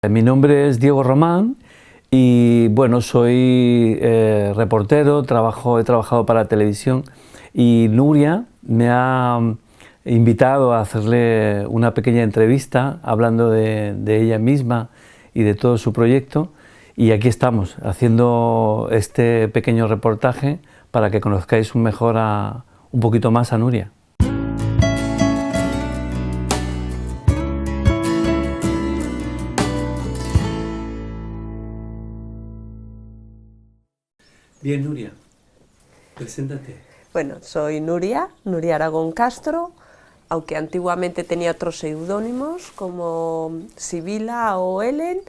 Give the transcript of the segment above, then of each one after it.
Mi nombre es Diego Román y bueno, soy reportero, he trabajado para televisión y Nuria me ha invitado a hacerle una pequeña entrevista hablando de ella misma y de todo su proyecto, y aquí estamos haciendo este pequeño reportaje para que conozcáis un poquito más a Nuria. Bien, Nuria, preséntate. Bueno, soy Nuria Aragón Castro, aunque antiguamente tenía otros seudónimos como Sibila o Helen.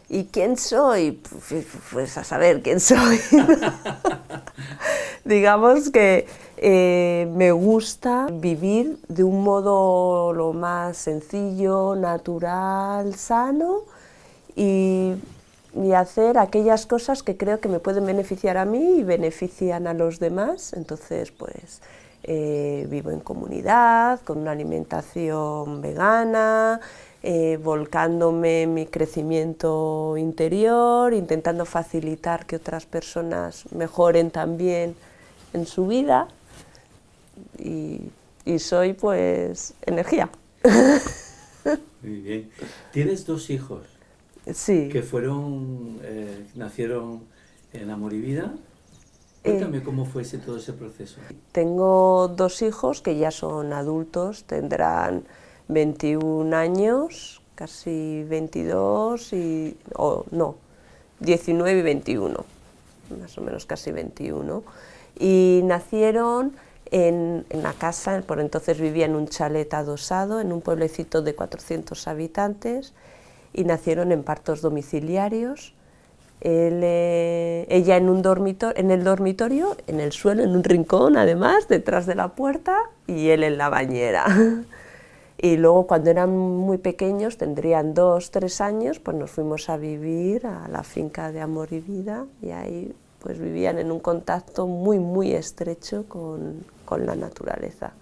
¿Y quién soy? Pues a saber quién soy. Digamos que me gusta vivir de un modo lo más sencillo, natural, sano y hacer aquellas cosas que creo que me pueden beneficiar a mí y benefician a los demás. Entonces, pues vivo en comunidad, con una alimentación vegana, volcándome en mi crecimiento interior, intentando facilitar que otras personas mejoren también en su vida, y soy pues energía. Muy bien. ¿Tienes dos hijos? Sí. Que nacieron en Amor y Vida. Cuéntame cómo fue todo ese proceso. Tengo dos hijos que ya son adultos, tendrán 21 años, casi 22, 19 y 21, más o menos casi 21. Y nacieron en la casa, por entonces vivía en un chalet adosado, en un pueblecito de 400 habitantes, y nacieron en partos domiciliarios. Ella en el dormitorio, en el suelo, en un rincón además, detrás de la puerta, y él en la bañera. Y luego, cuando eran muy pequeños, tendrían 2 o 3 años, pues nos fuimos a vivir a la finca de Amor y Vida, y ahí pues vivían en un contacto muy estrecho con la naturaleza,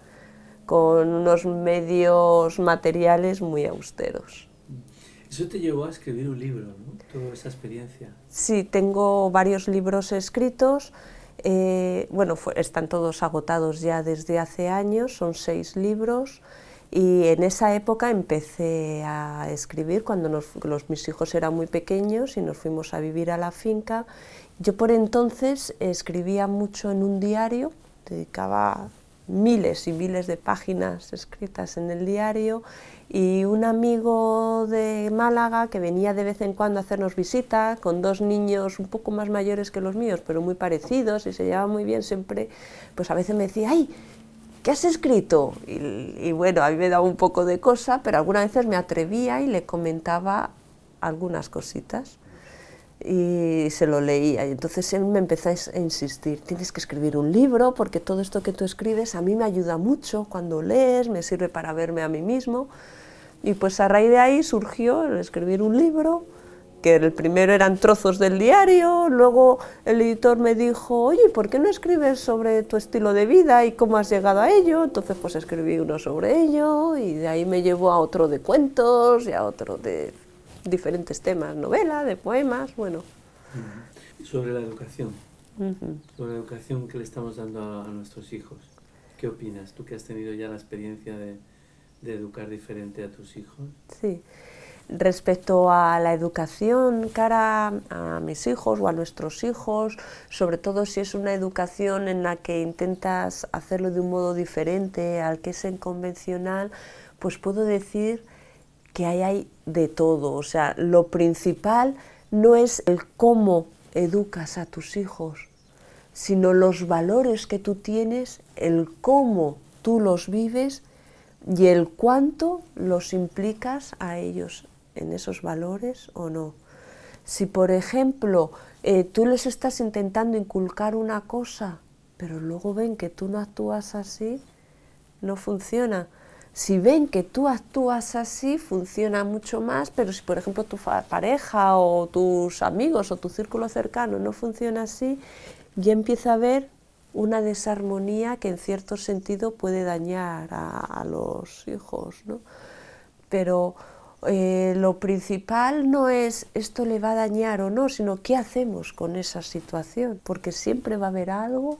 con unos medios materiales muy austeros. Eso te llevó a escribir un libro, ¿no? Toda esa experiencia. Sí, tengo varios libros escritos. Están todos agotados ya desde hace años, son 6 libros, y en esa época empecé a escribir cuando mis hijos eran muy pequeños y nos fuimos a vivir a la finca. Yo por entonces escribía mucho en un diario, dedicaba miles y miles de páginas escritas en el diario, y un amigo de Málaga que venía de vez en cuando a hacernos visita, con 2 niños un poco más mayores que los míos, pero muy parecidos y se llevaban muy bien, siempre, pues a veces me decía: ¡ay! ¿Qué has escrito? Y bueno, a mí me daba un poco de cosa, pero algunas veces me atrevía y le comentaba algunas cositas. Y se lo leía, y entonces él me empezó a insistir: tienes que escribir un libro, porque todo esto que tú escribes a mí me ayuda mucho cuando lees, me sirve para verme a mí mismo. Y pues a raíz de ahí surgió el escribir un libro, que el primero eran trozos del diario, luego el editor me dijo: oye, ¿por qué no escribes sobre tu estilo de vida y cómo has llegado a ello? Entonces pues escribí uno sobre ello, y de ahí me llevó a otro de cuentos y a otro de diferentes temas, novela, de poemas, bueno. Sobre la educación, sobre la educación que le estamos dando a nuestros hijos. ¿Qué opinas? Tú que has tenido ya la experiencia de educar diferente a tus hijos. Sí. Respecto a la educación cara a mis hijos o a nuestros hijos, sobre todo si es una educación en la que intentas hacerlo de un modo diferente al que es en convencional, pues puedo decir que hay de todo. O sea, lo principal no es el cómo educas a tus hijos, sino los valores que tú tienes, el cómo tú los vives y el cuánto los implicas a ellos en esos valores o no. Si, por ejemplo, tú les estás intentando inculcar una cosa, pero luego ven que tú no actúas así, no funciona. Si ven que tú actúas así, funciona mucho más, pero si, por ejemplo, tu pareja o tus amigos o tu círculo cercano no funciona así, ya empieza a haber una desarmonía que en cierto sentido puede dañar a los hijos, ¿no? Pero lo principal no es esto le va a dañar o no, sino qué hacemos con esa situación, porque siempre va a haber algo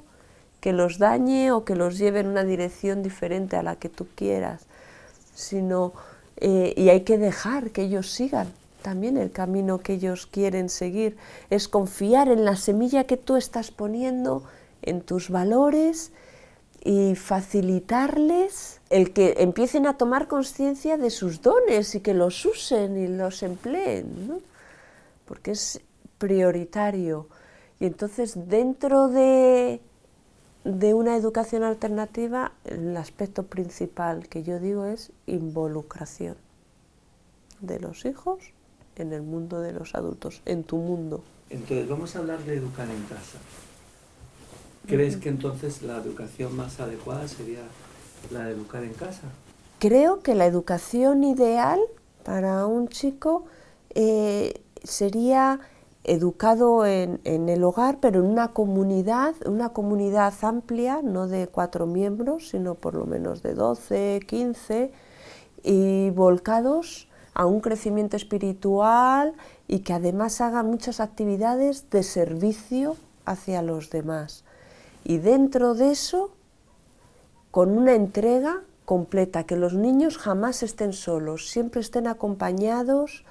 que los dañe o que los lleve en una dirección diferente a la que tú quieras, y hay que dejar que ellos sigan también el camino que ellos quieren seguir, es confiar en la semilla que tú estás poniendo, en tus valores, y facilitarles el que empiecen a tomar conciencia de sus dones y que los usen y los empleen, ¿no? Porque es prioritario. Y entonces, dentro de una educación alternativa, el aspecto principal que yo digo es involucración de los hijos en el mundo de los adultos, en tu mundo. Entonces, vamos a hablar de educar en casa. ¿Crees que entonces la educación más adecuada sería la de educar en casa? Creo que la educación ideal para un chico sería educado en el hogar, pero en una comunidad amplia, no de 4 miembros, sino por lo menos de 12, 15, y volcados a un crecimiento espiritual y que además haga muchas actividades de servicio hacia los demás. Y dentro de eso, con una entrega completa, que los niños jamás estén solos, siempre estén acompañados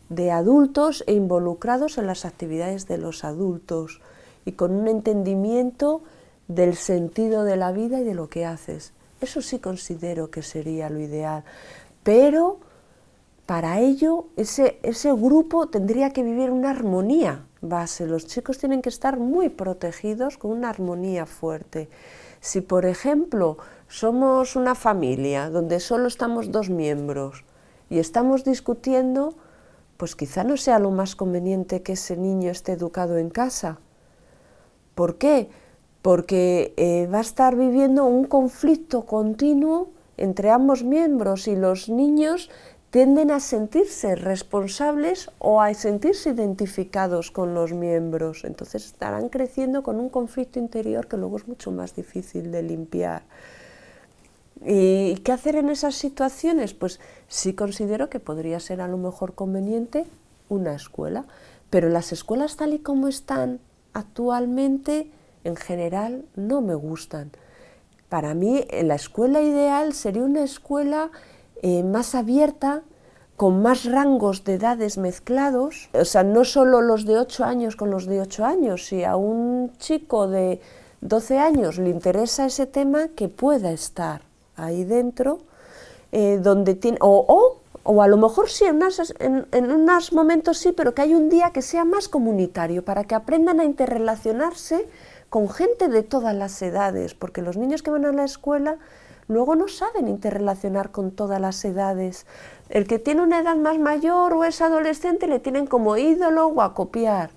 de adultos e involucrados en las actividades de los adultos y con un entendimiento del sentido de la vida y de lo que haces. Eso sí considero que sería lo ideal, pero para ello ese grupo tendría que vivir una armonía base. Los chicos tienen que estar muy protegidos con una armonía fuerte. Si, por ejemplo, somos una familia donde solo estamos 2 miembros y estamos discutiendo, pues quizá no sea lo más conveniente que ese niño esté educado en casa. ¿Por qué? Porque va a estar viviendo un conflicto continuo entre ambos miembros y los niños tienden a sentirse responsables o a sentirse identificados con los miembros. Entonces estarán creciendo con un conflicto interior que luego es mucho más difícil de limpiar. ¿Y qué hacer en esas situaciones? Pues sí considero que podría ser a lo mejor conveniente una escuela, pero las escuelas tal y como están actualmente, en general, no me gustan. Para mí, la escuela ideal sería una escuela más abierta, con más rangos de edades mezclados, o sea, no solo los de 8 años con los de 8 años, si a un chico de 12 años le interesa ese tema, que pueda estar ahí dentro, donde tiene, o a lo mejor sí, en unos momentos sí, pero que hay un día que sea más comunitario, para que aprendan a interrelacionarse con gente de todas las edades, porque los niños que van a la escuela luego no saben interrelacionar con todas las edades. El que tiene una edad más mayor o es adolescente le tienen como ídolo o a copiar.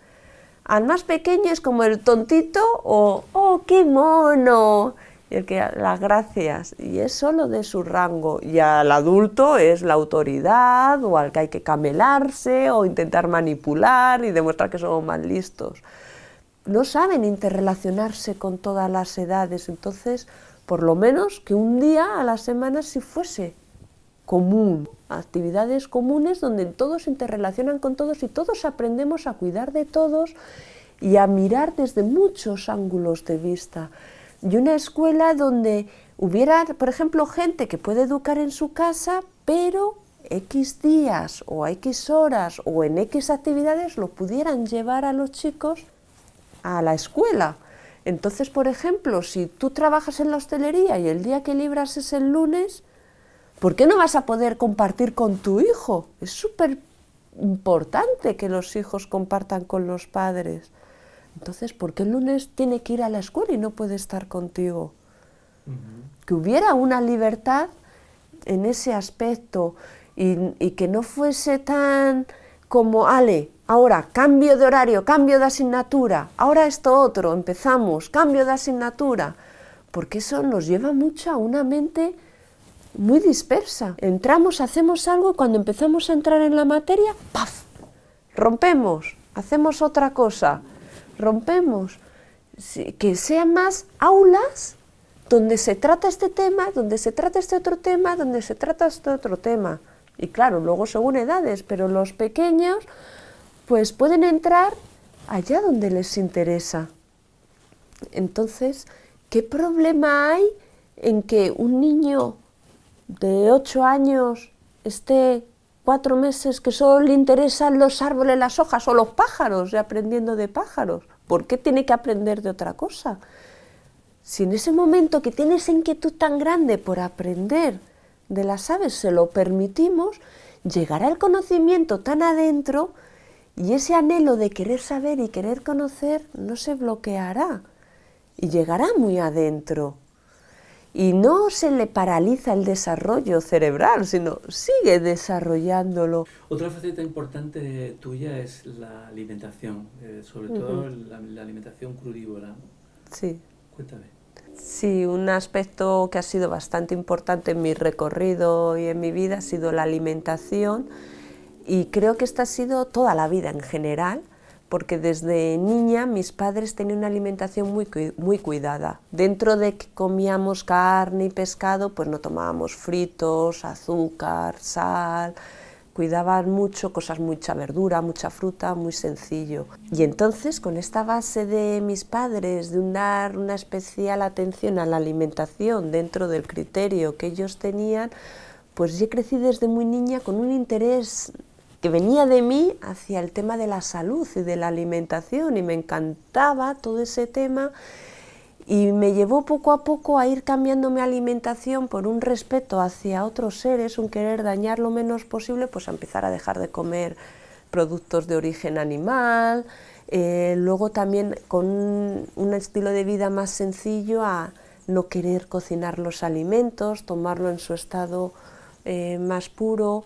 Al más pequeño es como el tontito o ¡oh, qué mono! Y el que las gracias, y es solo de su rango. Y al adulto es la autoridad o al que hay que camelarse o intentar manipular y demostrar que somos más listos. No saben interrelacionarse con todas las edades, entonces por lo menos que un día a la semana sí fuese común, actividades comunes donde todos se interrelacionan con todos y todos aprendemos a cuidar de todos y a mirar desde muchos ángulos de vista. Y una escuela donde hubiera, por ejemplo, gente que puede educar en su casa, pero X días o X horas o en X actividades lo pudieran llevar a los chicos a la escuela. Entonces, por ejemplo, si tú trabajas en la hostelería y el día que libras es el lunes, ¿por qué no vas a poder compartir con tu hijo? Es súper importante que los hijos compartan con los padres. Entonces, ¿por qué el lunes tiene que ir a la escuela y no puede estar contigo? Que hubiera una libertad en ese aspecto y que no fuese tan como, ale, ahora cambio de horario, cambio de asignatura, ahora esto otro, empezamos, cambio de asignatura, porque eso nos lleva mucho a una mente muy dispersa. Entramos, hacemos algo y cuando empezamos a entrar en la materia, ¡paf!, rompemos, hacemos otra cosa, rompemos. Que sean más aulas donde se trata este tema, donde se trata este otro tema, donde se trata este otro tema. Y claro, luego según edades, pero los pequeños pues pueden entrar allá donde les interesa. Entonces, ¿qué problema hay en que un niño de 8 años esté 4 meses que solo le interesan los árboles, las hojas o los pájaros, y aprendiendo de pájaros? ¿Por qué tiene que aprender de otra cosa? Si en ese momento que tiene esa inquietud tan grande por aprender de las aves se lo permitimos, llegará el conocimiento tan adentro y ese anhelo de querer saber y querer conocer no se bloqueará y llegará muy adentro. Y no se le paraliza el desarrollo cerebral, sino sigue desarrollándolo. Otra faceta importante tuya es la alimentación, sobre todo la alimentación crudívora. Sí. Cuéntame. Sí, un aspecto que ha sido bastante importante en mi recorrido y en mi vida ha sido la alimentación, y creo que esta ha sido toda la vida en general, porque desde niña mis padres tenían una alimentación muy cuidada. Dentro de que comíamos carne y pescado, pues no tomábamos fritos, azúcar, sal, cuidaban mucho, mucha verdura, mucha fruta, muy sencillo. Y entonces, con esta base de mis padres, de dar una especial atención a la alimentación dentro del criterio que ellos tenían, pues yo crecí desde muy niña con un interés que venía de mí hacia el tema de la salud y de la alimentación, y me encantaba todo ese tema, y me llevó poco a poco a ir cambiando mi alimentación por un respeto hacia otros seres, un querer dañar lo menos posible, pues a empezar a dejar de comer productos de origen animal, luego también con un estilo de vida más sencillo a no querer cocinar los alimentos, tomarlo en su estado más puro.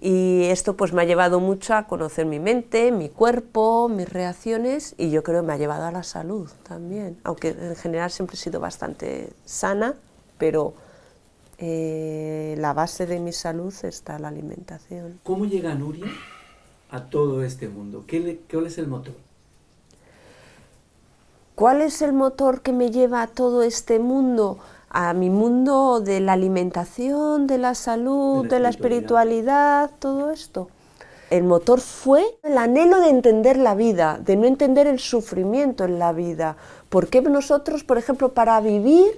Y esto pues me ha llevado mucho a conocer mi mente, mi cuerpo, mis reacciones, y yo creo que me ha llevado a la salud también, aunque en general siempre he sido bastante sana, pero la base de mi salud está la alimentación. ¿Cómo llega Nuria a todo este mundo? ¿Cuál es el motor? ¿Cuál es el motor que me lleva a todo este mundo? A mi mundo de la alimentación, de la salud, de la espiritualidad, todo esto. El motor fue el anhelo de entender la vida, de no entender el sufrimiento en la vida. ¿Por qué nosotros, por ejemplo, para vivir,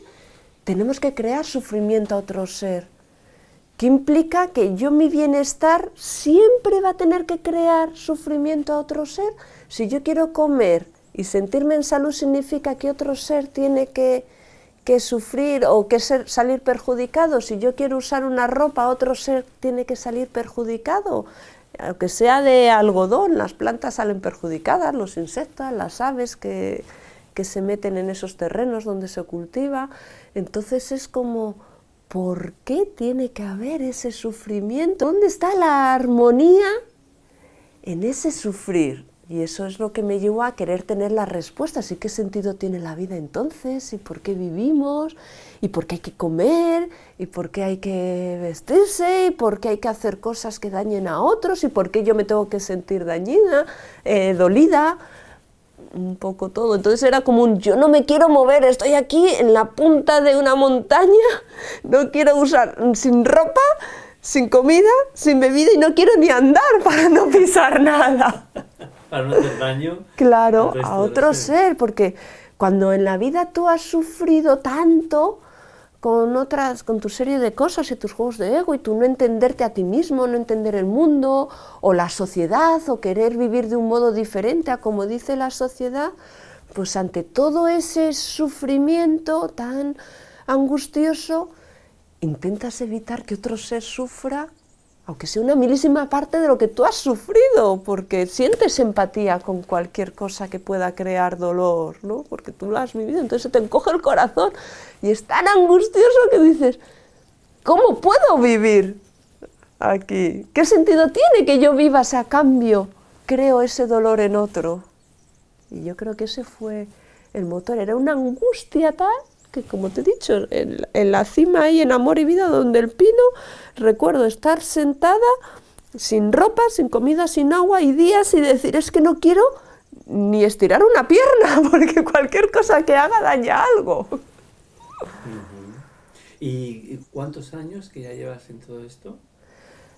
tenemos que crear sufrimiento a otro ser? ¿Qué implica que yo mi bienestar siempre va a tener que crear sufrimiento a otro ser? Si yo quiero comer y sentirme en salud, significa que otro ser tiene que sufrir o que salir perjudicado. Si yo quiero usar una ropa, otro ser tiene que salir perjudicado, aunque sea de algodón. Las plantas salen perjudicadas, los insectos, las aves que se meten en esos terrenos donde se cultiva. Entonces es como, ¿por qué tiene que haber ese sufrimiento? ¿Dónde está la armonía en ese sufrir? Y eso es lo que me llevó a querer tener las respuestas. ¿Y qué sentido tiene la vida entonces? ¿Y por qué vivimos? ¿Y por qué hay que comer? ¿Y por qué hay que vestirse? ¿Y por qué hay que hacer cosas que dañen a otros? ¿Y por qué yo me tengo que sentir dañina, dolida? Un poco todo. Entonces era como un yo no me quiero mover, estoy aquí en la punta de una montaña, no quiero usar sin ropa, sin comida, sin bebida, y no quiero ni andar para no pisar nada. Para no hacer daño. Claro, a otro ser, porque cuando en la vida tú has sufrido tanto con tu serie de cosas y tus juegos de ego, y tú no entenderte a ti mismo, no entender el mundo o la sociedad, o querer vivir de un modo diferente a como dice la sociedad, pues ante todo ese sufrimiento tan angustioso, intentas evitar que otro ser sufra, aunque sea una milésima parte de lo que tú has sufrido, porque sientes empatía con cualquier cosa que pueda crear dolor, ¿no? Porque tú lo has vivido, entonces se te encoge el corazón y es tan angustioso que dices, ¿cómo puedo vivir aquí? ¿Qué sentido tiene que yo viva si a cambio creo ese dolor en otro? Y yo creo que ese fue el motor, era una angustia tal que, como te he dicho, en la cima ahí en Amor y Vida, donde el pino, recuerdo estar sentada sin ropa, sin comida, sin agua, y días y decir, es que no quiero ni estirar una pierna, porque cualquier cosa que haga daña algo. ¿Y cuántos años que ya llevas en todo esto?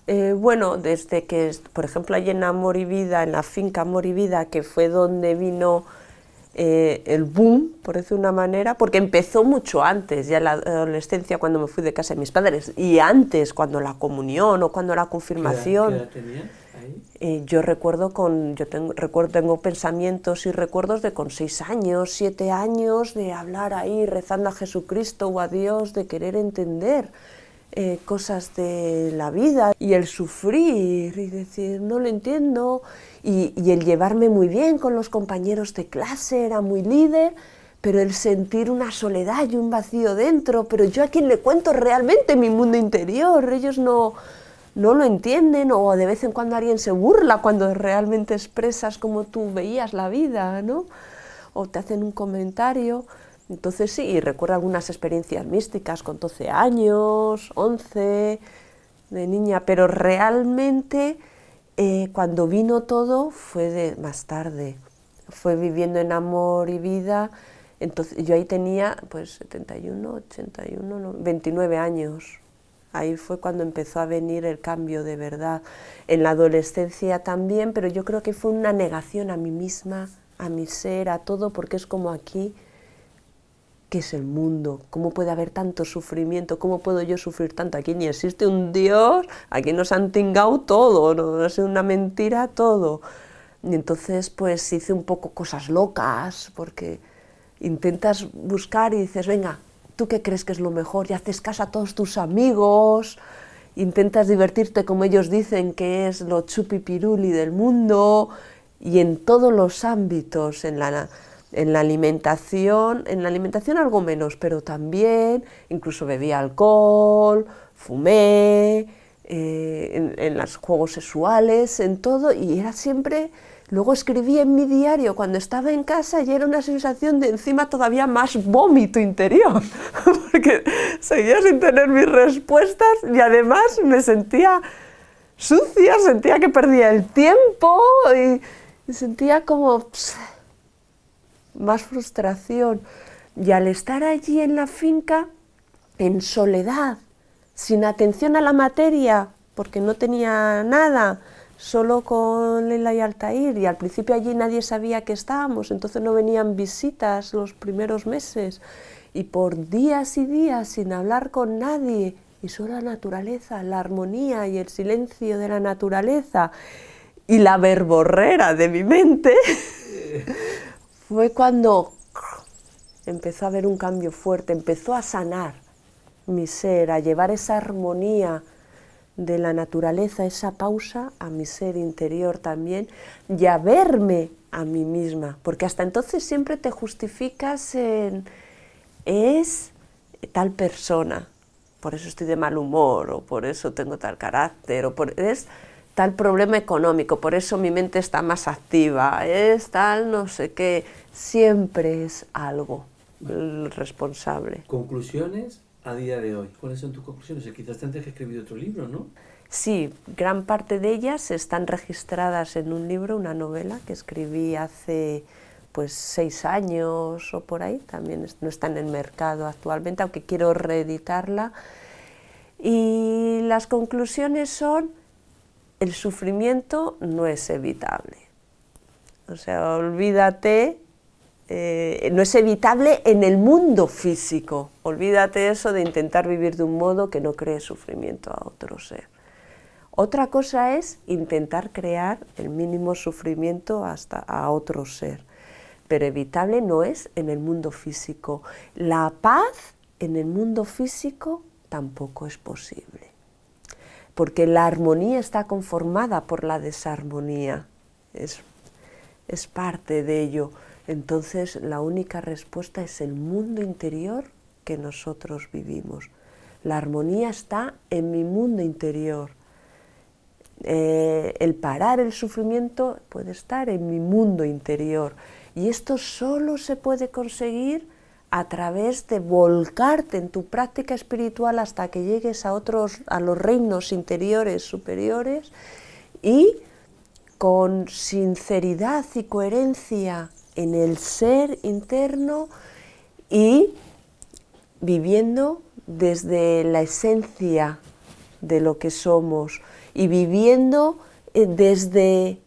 Bueno, desde que, por ejemplo, allí en Amor y Vida, en la finca Amor y Vida, que fue donde vino el boom, por decir una manera, porque empezó mucho antes, ya en la adolescencia, cuando me fui de casa de mis padres, y antes, cuando la comunión o cuando la confirmación. ¿Qué edad tenías ahí? Yo recuerdo tengo pensamientos y recuerdos de con 6 años, 7 años, de hablar ahí rezando a Jesucristo o a Dios, de querer entender cosas de la vida y el sufrir y decir no lo entiendo y el llevarme muy bien con los compañeros de clase, era muy líder, pero el sentir una soledad y un vacío dentro, pero yo a quien le cuento realmente mi mundo interior, ellos no lo entienden, o de vez en cuando alguien se burla cuando realmente expresas cómo tú veías la vida, ¿no? O te hacen un comentario. Entonces sí, y recuerdo algunas experiencias místicas con 12 años, 11, de niña, pero realmente cuando vino todo fue más tarde, fue viviendo en Amor y Vida. Entonces yo ahí tenía pues 71, 81, no, 29 años. Ahí fue cuando empezó a venir el cambio de verdad. En la adolescencia también, pero yo creo que fue una negación a mí misma, a mi ser, a todo, porque es como aquí, ¿qué es el mundo? ¿Cómo puede haber tanto sufrimiento? ¿Cómo puedo yo sufrir tanto? Aquí ni existe un Dios, aquí nos han tingado todo, ¿no? Es una mentira todo. Y entonces pues hice un poco cosas locas, porque intentas buscar y dices, venga, ¿tú qué crees que es lo mejor? Y haces caso a todos tus amigos, intentas divertirte como ellos dicen que es lo chupipiruli del mundo, y en todos los ámbitos, en la alimentación algo menos, pero también, incluso bebí alcohol, fumé, en los juegos sexuales, en todo, y era siempre. Luego escribí en mi diario cuando estaba en casa y era una sensación de encima todavía más vómito interior, porque seguía sin tener mis respuestas y además me sentía sucia, sentía que perdía el tiempo y sentía como más frustración. Y al estar allí en la finca, en soledad, sin atención a la materia, porque no tenía nada, solo con Leila y Altair, y al principio allí nadie sabía que estábamos, entonces no venían visitas los primeros meses, y por días y días sin hablar con nadie, y solo la naturaleza, la armonía y el silencio de la naturaleza, y la verborrera de mi mente, fue cuando empezó a haber un cambio fuerte, empezó a sanar mi ser, a llevar esa armonía de la naturaleza, esa pausa a mi ser interior también, y a verme a mí misma, porque hasta entonces siempre te justificas en es tal persona, por eso estoy de mal humor, o por eso tengo tal carácter, o es tal problema económico, por eso mi mente está más activa, es tal no sé qué, siempre es algo el responsable. ¿Conclusiones a día de hoy? ¿Cuáles son tus conclusiones? Quizás tendrás que escribir otro libro, ¿no? Sí, gran parte de ellas están registradas en un libro, una novela que escribí hace pues 6 años o por ahí, también no está en el mercado actualmente, aunque quiero reeditarla. Y las conclusiones son: el sufrimiento no es evitable. O sea, olvídate, no es evitable en el mundo físico. Olvídate eso de intentar vivir de un modo que no cree sufrimiento a otro ser. Otra cosa es intentar crear el mínimo sufrimiento hasta a otro ser. Pero evitable no es en el mundo físico. La paz en el mundo físico tampoco es posible, porque la armonía está conformada por la desarmonía, es parte de ello. Entonces la única respuesta es el mundo interior que nosotros vivimos. La armonía está en mi mundo interior. El parar el sufrimiento puede estar en mi mundo interior, y esto solo se puede conseguir a través de volcarte en tu práctica espiritual hasta que llegues a los reinos interiores superiores, y con sinceridad y coherencia en el ser interno y viviendo desde la esencia de lo que somos, y viviendo desde,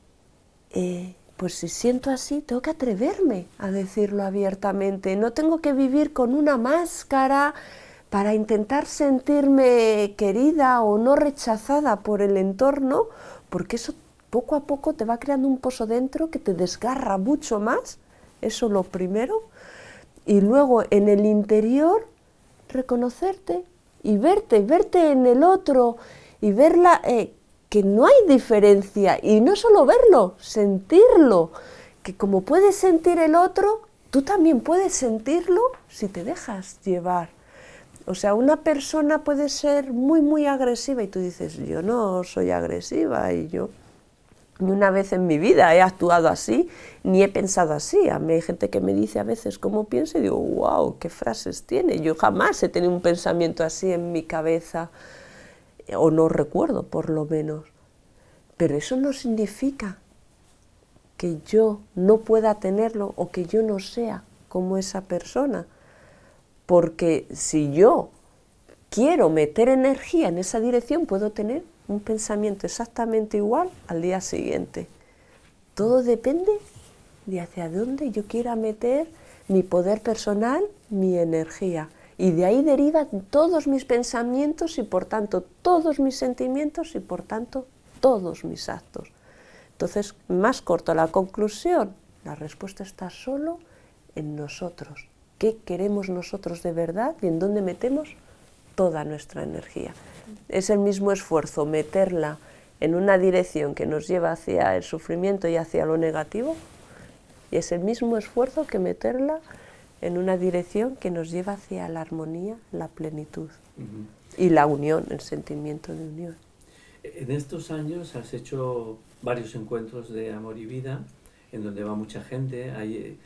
pues si siento así, tengo que atreverme a decirlo abiertamente, no tengo que vivir con una máscara para intentar sentirme querida o no rechazada por el entorno, porque eso poco a poco te va creando un pozo dentro que te desgarra mucho más, eso lo primero, y luego en el interior reconocerte y verte en el otro y verla, que no hay diferencia, y no solo verlo, sentirlo, que como puedes sentir el otro, tú también puedes sentirlo si te dejas llevar. O sea, una persona puede ser muy agresiva y tú dices, yo no soy agresiva y yo ni una vez en mi vida he actuado así, ni he pensado así. A mí hay gente que me dice a veces cómo pienso y digo, wow, qué frases tiene. Yo jamás he tenido un pensamiento así en mi cabeza, o no recuerdo por lo menos. Pero eso no significa que yo no pueda tenerlo o que yo no sea como esa persona. Porque si yo quiero meter energía en esa dirección, puedo tener un pensamiento exactamente igual al día siguiente. Todo depende de hacia dónde yo quiera meter mi poder personal, mi energía. Y de ahí derivan todos mis pensamientos y por tanto todos mis sentimientos y por tanto todos mis actos. Entonces, más corto la conclusión, la respuesta está solo en nosotros. ¿Qué queremos nosotros de verdad y en dónde metemos toda nuestra energía? Es el mismo esfuerzo meterla en una dirección que nos lleva hacia el sufrimiento y hacia lo negativo, y es el mismo esfuerzo que meterla en una dirección que nos lleva hacia la armonía, la plenitud y la unión, el sentimiento de unión. En estos años has hecho varios encuentros de amor y vida, en donde va mucha gente, ahí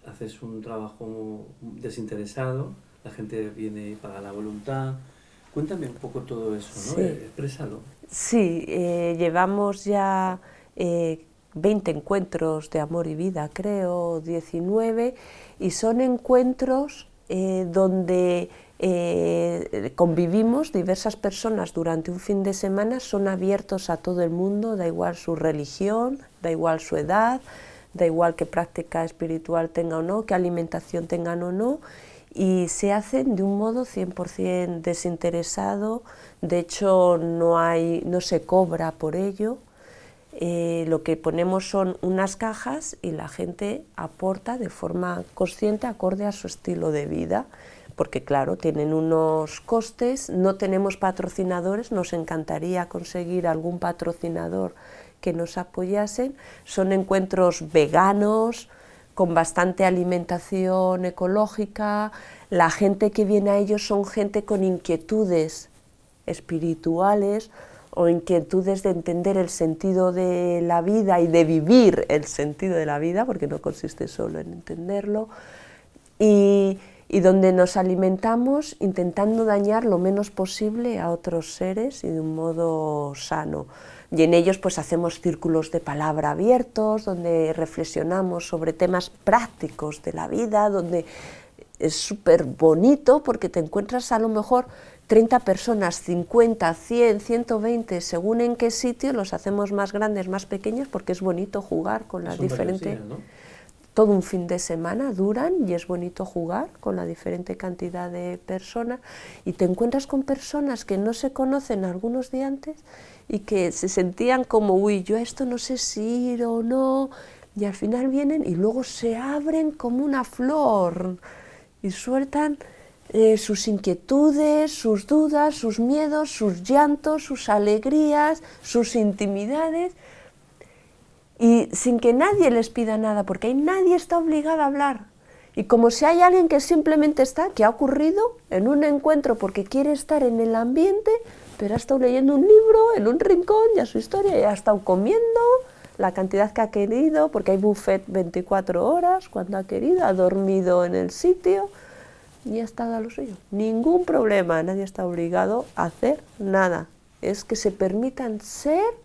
haces un trabajo desinteresado, la gente viene y paga la voluntad. Cuéntame un poco todo eso, ¿no? Sí. Exprésalo. Sí, llevamos ya 20 encuentros de amor y vida, creo, 19, y son encuentros donde convivimos diversas personas durante un fin de semana, son abiertos a todo el mundo, da igual su religión, da igual su edad, da igual qué práctica espiritual tenga o no, qué alimentación tengan o no, y se hacen de un modo 100% desinteresado. De hecho no se cobra por ello. Lo que ponemos son unas cajas y la gente aporta de forma consciente acorde a su estilo de vida, porque claro, tienen unos costes, no tenemos patrocinadores, nos encantaría conseguir algún patrocinador que nos apoyasen. Son encuentros veganos, con bastante alimentación ecológica. La gente que viene a ellos son gente con inquietudes espirituales o inquietudes de entender el sentido de la vida y de vivir el sentido de la vida, porque no consiste solo en entenderlo, y donde nos alimentamos intentando dañar lo menos posible a otros seres y de un modo sano. Y en ellos pues hacemos círculos de palabra abiertos, donde reflexionamos sobre temas prácticos de la vida, donde es súper bonito porque te encuentras a lo mejor 30 personas, 50, 100, 120, según en qué sitio, los hacemos más grandes, más pequeños, porque es bonito jugar con las diferentes... ¿no? Todo un fin de semana duran y es bonito jugar con la diferente cantidad de personas, y te encuentras con personas que no se conocen algunos días antes y que se sentían como, uy, yo a esto no sé si ir o no, y al final vienen y luego se abren como una flor y sueltan sus inquietudes, sus dudas, sus miedos, sus llantos, sus alegrías, sus intimidades, y sin que nadie les pida nada, porque ahí nadie está obligado a hablar. Y como si hay alguien que simplemente está, que ha ocurrido en un encuentro porque quiere estar en el ambiente, pero ha estado leyendo un libro en un rincón, ya su historia, y ha estado comiendo la cantidad que ha querido, porque hay buffet 24 horas, cuando ha querido, ha dormido en el sitio y ha estado a lo suyo. Ningún problema, nadie está obligado a hacer nada. Es que se permitan ser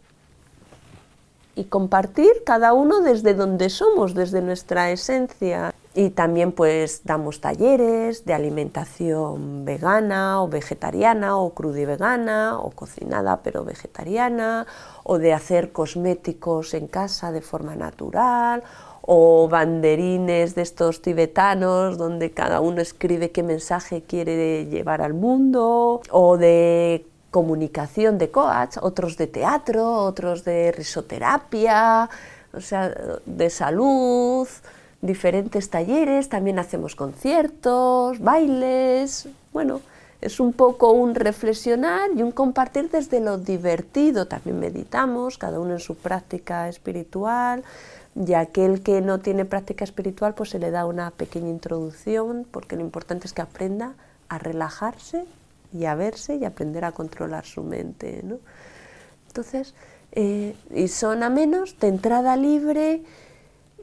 y compartir cada uno desde donde somos, desde nuestra esencia. Y también pues damos talleres de alimentación vegana o vegetariana o crudivegana o cocinada pero vegetariana, o de hacer cosméticos en casa de forma natural, o banderines de estos tibetanos donde cada uno escribe qué mensaje quiere llevar al mundo, o de comunicación de coach, otros de teatro, otros de risoterapia, o sea, de salud, diferentes talleres, también hacemos conciertos, bailes, bueno, es un poco un reflexionar y un compartir desde lo divertido, también meditamos, cada uno en su práctica espiritual, y aquel que no tiene práctica espiritual pues se le da una pequeña introducción, porque lo importante es que aprenda a relajarse y a verse y aprender a controlar su mente, ¿no? Entonces, y son amenos, de entrada libre,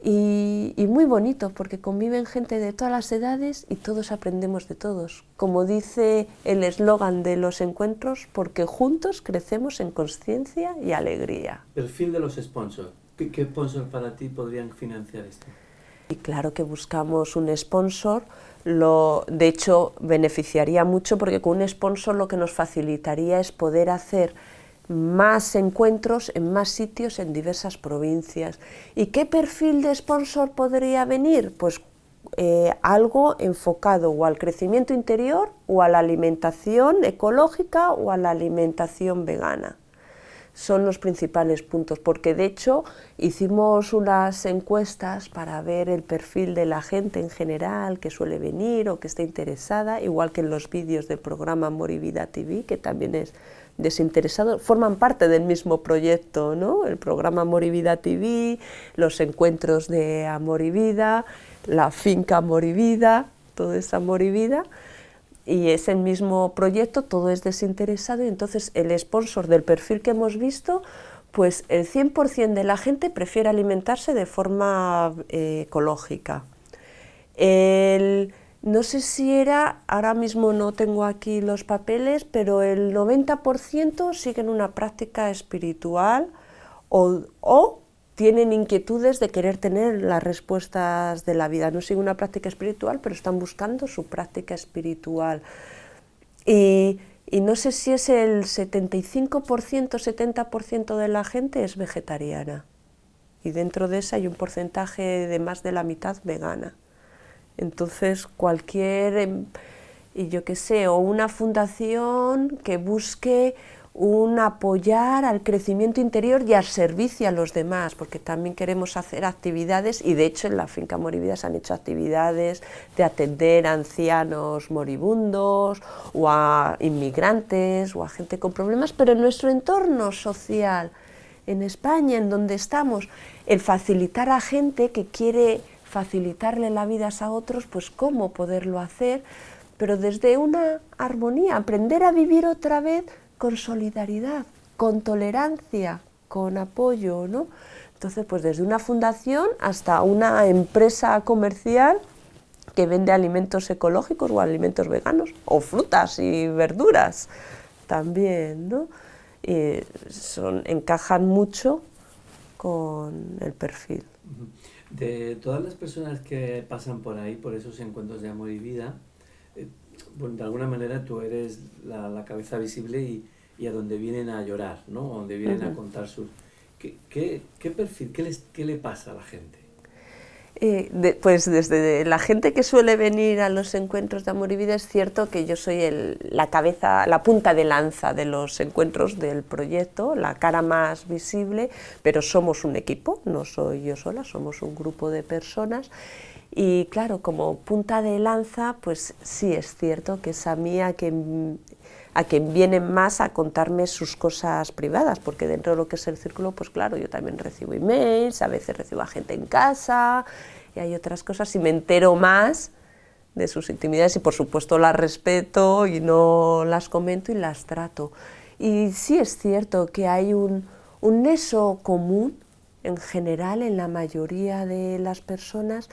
y muy bonito, porque conviven gente de todas las edades y todos aprendemos de todos. Como dice el eslogan de los encuentros, porque juntos crecemos en conciencia y alegría. Perfil de los sponsors. ¿Qué sponsors para ti podrían financiar esto? Y claro que buscamos un sponsor, de hecho beneficiaría mucho, porque con un sponsor lo que nos facilitaría es poder hacer más encuentros en más sitios en diversas provincias. ¿Y qué perfil de sponsor podría venir? Pues algo enfocado o al crecimiento interior o a la alimentación ecológica o a la alimentación vegana. Son los principales puntos, porque de hecho hicimos unas encuestas para ver el perfil de la gente en general que suele venir o que está interesada, igual que en los vídeos del programa Amor y Vida TV, que también es desinteresado, forman parte del mismo proyecto, ¿no? El programa Amor y Vida TV, los encuentros de Amor y Vida, la finca Amor y Vida, todo es Amor y Vida, y es el mismo proyecto, todo es desinteresado, y entonces el sponsor del perfil que hemos visto, pues el 100% de la gente prefiere alimentarse de forma ecológica. No sé si era, ahora mismo no tengo aquí los papeles, pero el 90% siguen una práctica espiritual o tienen inquietudes de querer tener las respuestas de la vida. No siguen una práctica espiritual, pero están buscando su práctica espiritual. Y no sé si es el 75%, 70% de la gente es vegetariana. Y dentro de esa hay un porcentaje de más de la mitad vegana. Entonces y yo qué sé, o una fundación que busque apoyar al crecimiento interior y al servicio a los demás, porque también queremos hacer actividades, y de hecho en la finca Amor y Vida se han hecho actividades de atender a ancianos moribundos, o a inmigrantes, o a gente con problemas, pero en nuestro entorno social, en España, en donde estamos, el facilitar a gente que quiere facilitarle la vida a otros, pues cómo poderlo hacer, pero desde una armonía, aprender a vivir otra vez con solidaridad, con tolerancia, con apoyo, ¿no? Entonces, pues desde una fundación hasta una empresa comercial que vende alimentos ecológicos o alimentos veganos, o frutas y verduras también, ¿no? Y encajan mucho con el perfil. De todas las personas que pasan por ahí, por esos encuentros de Amor y Vida, bueno, de alguna manera tú eres la cabeza visible y a donde vienen a llorar, ¿no? A donde vienen a contar su... ¿Qué perfil, qué le pasa a la gente? Pues desde la gente que suele venir a los encuentros de Amor y Vida, es cierto que yo soy la punta de lanza de los encuentros del proyecto, la cara más visible, pero somos un equipo, no soy yo sola, somos un grupo de personas. Y claro, como punta de lanza, pues sí es cierto que es a mí a quien vienen más a contarme sus cosas privadas, porque dentro de lo que es el círculo, pues claro, yo también recibo emails, a veces recibo a gente en casa, y hay otras cosas, y me entero más de sus intimidades, y por supuesto las respeto y no las comento y las trato. Y sí es cierto que hay un nexo común, en general, en la mayoría de las personas,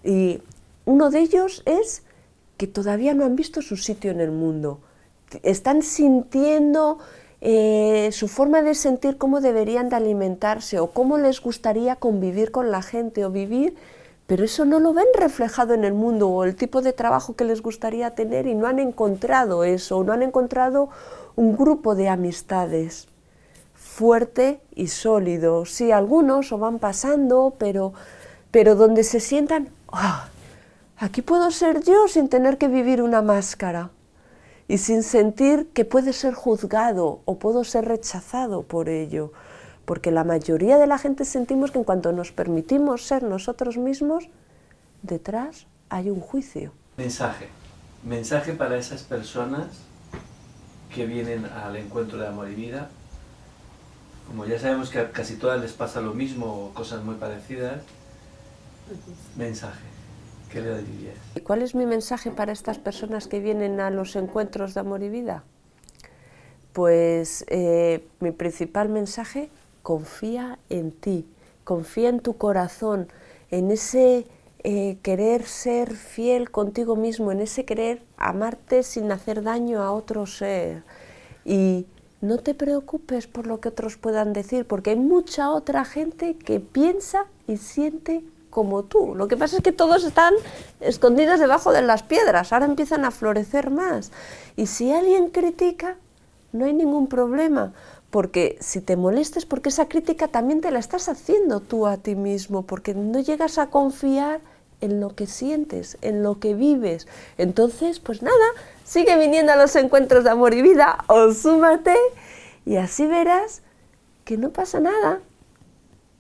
y uno de ellos es que todavía no han visto su sitio en el mundo. Están sintiendo su forma de sentir, cómo deberían de alimentarse o cómo les gustaría convivir con la gente o vivir, pero eso no lo ven reflejado en el mundo o el tipo de trabajo que les gustaría tener y no han encontrado eso, no han encontrado un grupo de amistades fuerte y sólido. Sí, algunos o van pasando, pero donde se sientan, ¡oh! Aquí puedo ser yo sin tener que vivir una máscara y sin sentir que puede ser juzgado o puedo ser rechazado por ello. Porque la mayoría de la gente sentimos que en cuanto nos permitimos ser nosotros mismos, detrás hay un juicio. Mensaje para esas personas que vienen al encuentro de Amor y Vida. Como ya sabemos que a casi todas les pasa lo mismo o cosas muy parecidas, mensaje, ¿qué le dirías? ¿Y cuál es mi mensaje para estas personas que vienen a los encuentros de Amor y Vida? Pues mi principal mensaje: confía en ti, confía en tu corazón, en ese querer ser fiel contigo mismo, en ese querer amarte sin hacer daño a otro ser. Y no te preocupes por lo que otros puedan decir, porque hay mucha otra gente que piensa y siente como tú. Lo que pasa es que todos están escondidos debajo de las piedras, ahora empiezan a florecer más. Y si alguien critica, no hay ningún problema, porque si te molestes, porque esa crítica también te la estás haciendo tú a ti mismo, porque no llegas a confiar en lo que sientes, en lo que vives. Entonces, pues nada, sigue viniendo a los encuentros de Amor y Vida o súmate y así verás que no pasa nada,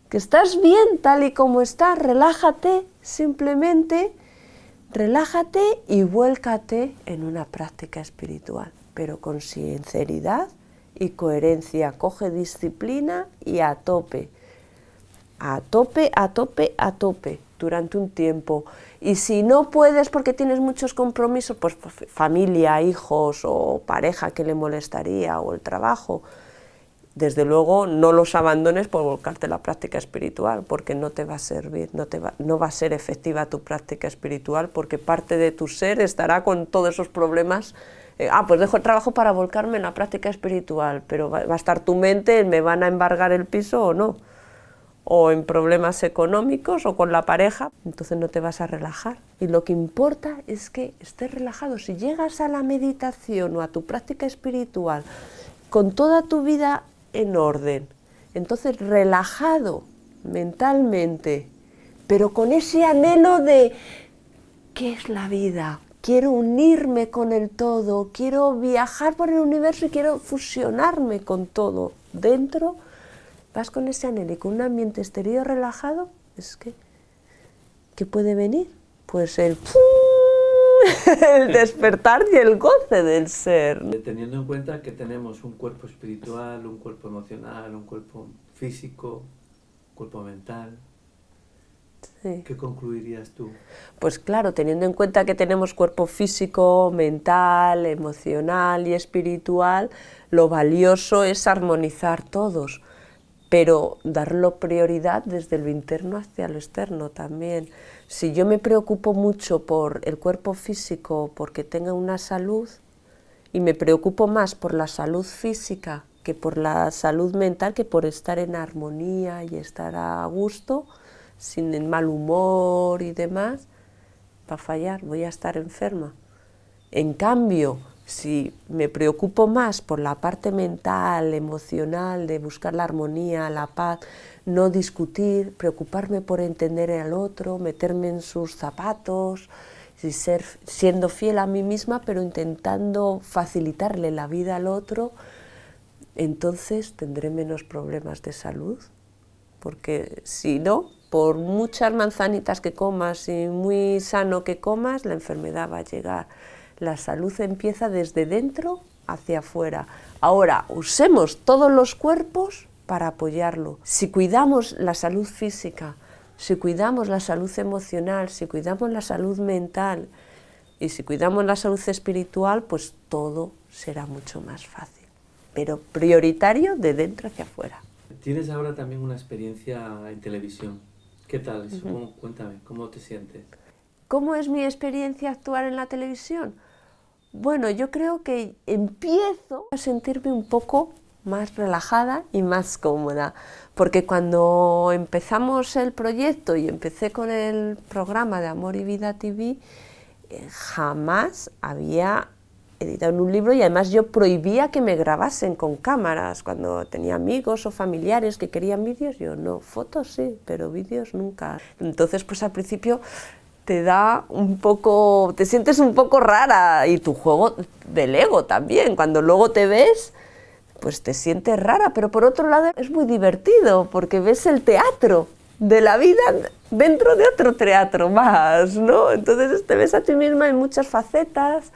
que estás bien tal y como estás. Relájate, simplemente relájate y vuélcate en una práctica espiritual, pero con sinceridad y coherencia. Coge disciplina y a tope, a tope, a tope, a tope, durante un tiempo. Y si no puedes porque tienes muchos compromisos, pues familia, hijos o pareja que le molestaría o el trabajo, desde luego no los abandones por volcarte a la práctica espiritual, porque no te va a servir, no va a ser efectiva tu práctica espiritual, porque parte de tu ser estará con todos esos problemas. Pues dejo el trabajo para volcarme en la práctica espiritual, pero va a estar tu mente en me van a embargar el piso o no, o en problemas económicos o con la pareja, entonces no te vas a relajar. Y lo que importa es que estés relajado. Si llegas a la meditación o a tu práctica espiritual con toda tu vida en orden, entonces relajado mentalmente, pero con ese anhelo de ¿qué es la vida? Quiero unirme con el todo, quiero viajar por el universo y quiero fusionarme con todo. Dentro vas con ese anhelo y con un ambiente exterior relajado, es que ¿qué puede venir? Pues el despertar y el goce del ser. Teniendo en cuenta que tenemos un cuerpo espiritual, un cuerpo emocional, un cuerpo físico, un cuerpo mental, Sí. ¿qué concluirías tú? Pues claro, teniendo en cuenta que tenemos cuerpo físico, mental, emocional y espiritual, lo valioso es armonizar todos, pero darlo prioridad desde lo interno hacia lo externo también. Si yo me preocupo mucho por el cuerpo físico porque tenga una salud y me preocupo más por la salud física que por la salud mental, que por estar en armonía y estar a gusto, sin el mal humor y demás, va a fallar, voy a estar enferma. En cambio, si me preocupo más por la parte mental, emocional, de buscar la armonía, la paz, no discutir, preocuparme por entender al otro, meterme en sus zapatos, y siendo fiel a mí misma, pero intentando facilitarle la vida al otro, entonces tendré menos problemas de salud, porque si no, por muchas manzanitas que comas y muy sano que comas, la enfermedad va a llegar. La salud empieza desde dentro hacia afuera. Ahora, usemos todos los cuerpos para apoyarlo. Si cuidamos la salud física, si cuidamos la salud emocional, si cuidamos la salud mental y si cuidamos la salud espiritual, pues todo será mucho más fácil. Pero prioritario de dentro hacia afuera. Tienes ahora también una experiencia en televisión. ¿Qué tal eso? Cuéntame, ¿cómo te sientes? ¿Cómo es mi experiencia actuar en la televisión? Bueno, yo creo que empiezo a sentirme un poco más relajada y más cómoda, porque cuando empezamos el proyecto y empecé con el programa de Amor y Vida TV, jamás había editado un libro y además yo prohibía que me grabasen con cámaras. Cuando tenía amigos o familiares que querían vídeos, yo no, fotos sí, pero vídeos nunca. Entonces pues al principio te da un poco, te sientes un poco rara, y tu juego del ego también, cuando luego te ves, pues te sientes rara, pero por otro lado es muy divertido, porque ves el teatro de la vida dentro de otro teatro más, ¿no? Entonces te ves a ti misma en muchas facetas,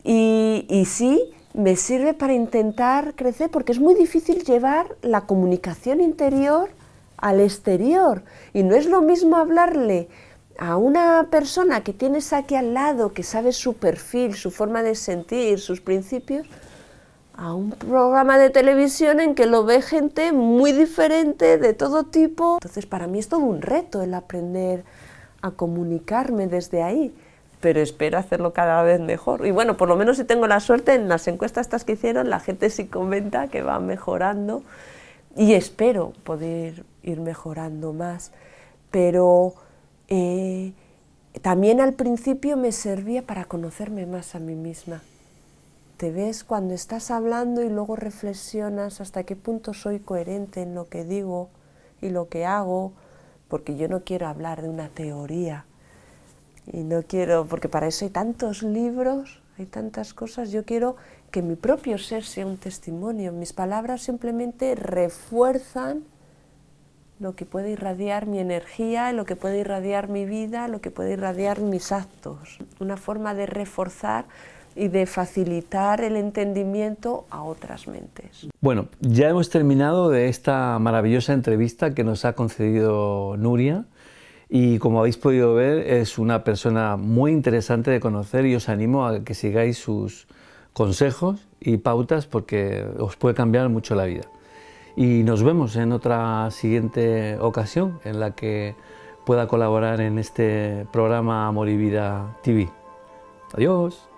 y sí, me sirve para intentar crecer, porque es muy difícil llevar la comunicación interior al exterior, y no es lo mismo hablarle a una persona que tienes aquí al lado, que sabe su perfil, su forma de sentir, sus principios, a un programa de televisión en que lo ve gente muy diferente, de todo tipo. Entonces para mí es todo un reto el aprender a comunicarme desde ahí, pero espero hacerlo cada vez mejor. Y bueno, por lo menos si tengo la suerte, en las encuestas estas que hicieron, la gente sí comenta que va mejorando, y espero poder ir mejorando más, pero también al principio me servía para conocerme más a mí misma. Te ves cuando estás hablando y luego reflexionas hasta qué punto soy coherente en lo que digo y lo que hago, porque yo no quiero hablar de una teoría, y no quiero, porque para eso hay tantos libros, hay tantas cosas. Yo quiero que mi propio ser sea un testimonio, mis palabras simplemente refuerzan lo que puede irradiar mi energía, lo que puede irradiar mi vida, lo que puede irradiar mis actos. Una forma de reforzar y de facilitar el entendimiento a otras mentes. Bueno, ya hemos terminado de esta maravillosa entrevista que nos ha concedido Nuria, y como habéis podido ver es una persona muy interesante de conocer, y os animo a que sigáis sus consejos y pautas, porque os puede cambiar mucho la vida. Y nos vemos en otra siguiente ocasión en la que pueda colaborar en este programa Amor y Vida TV. Adiós.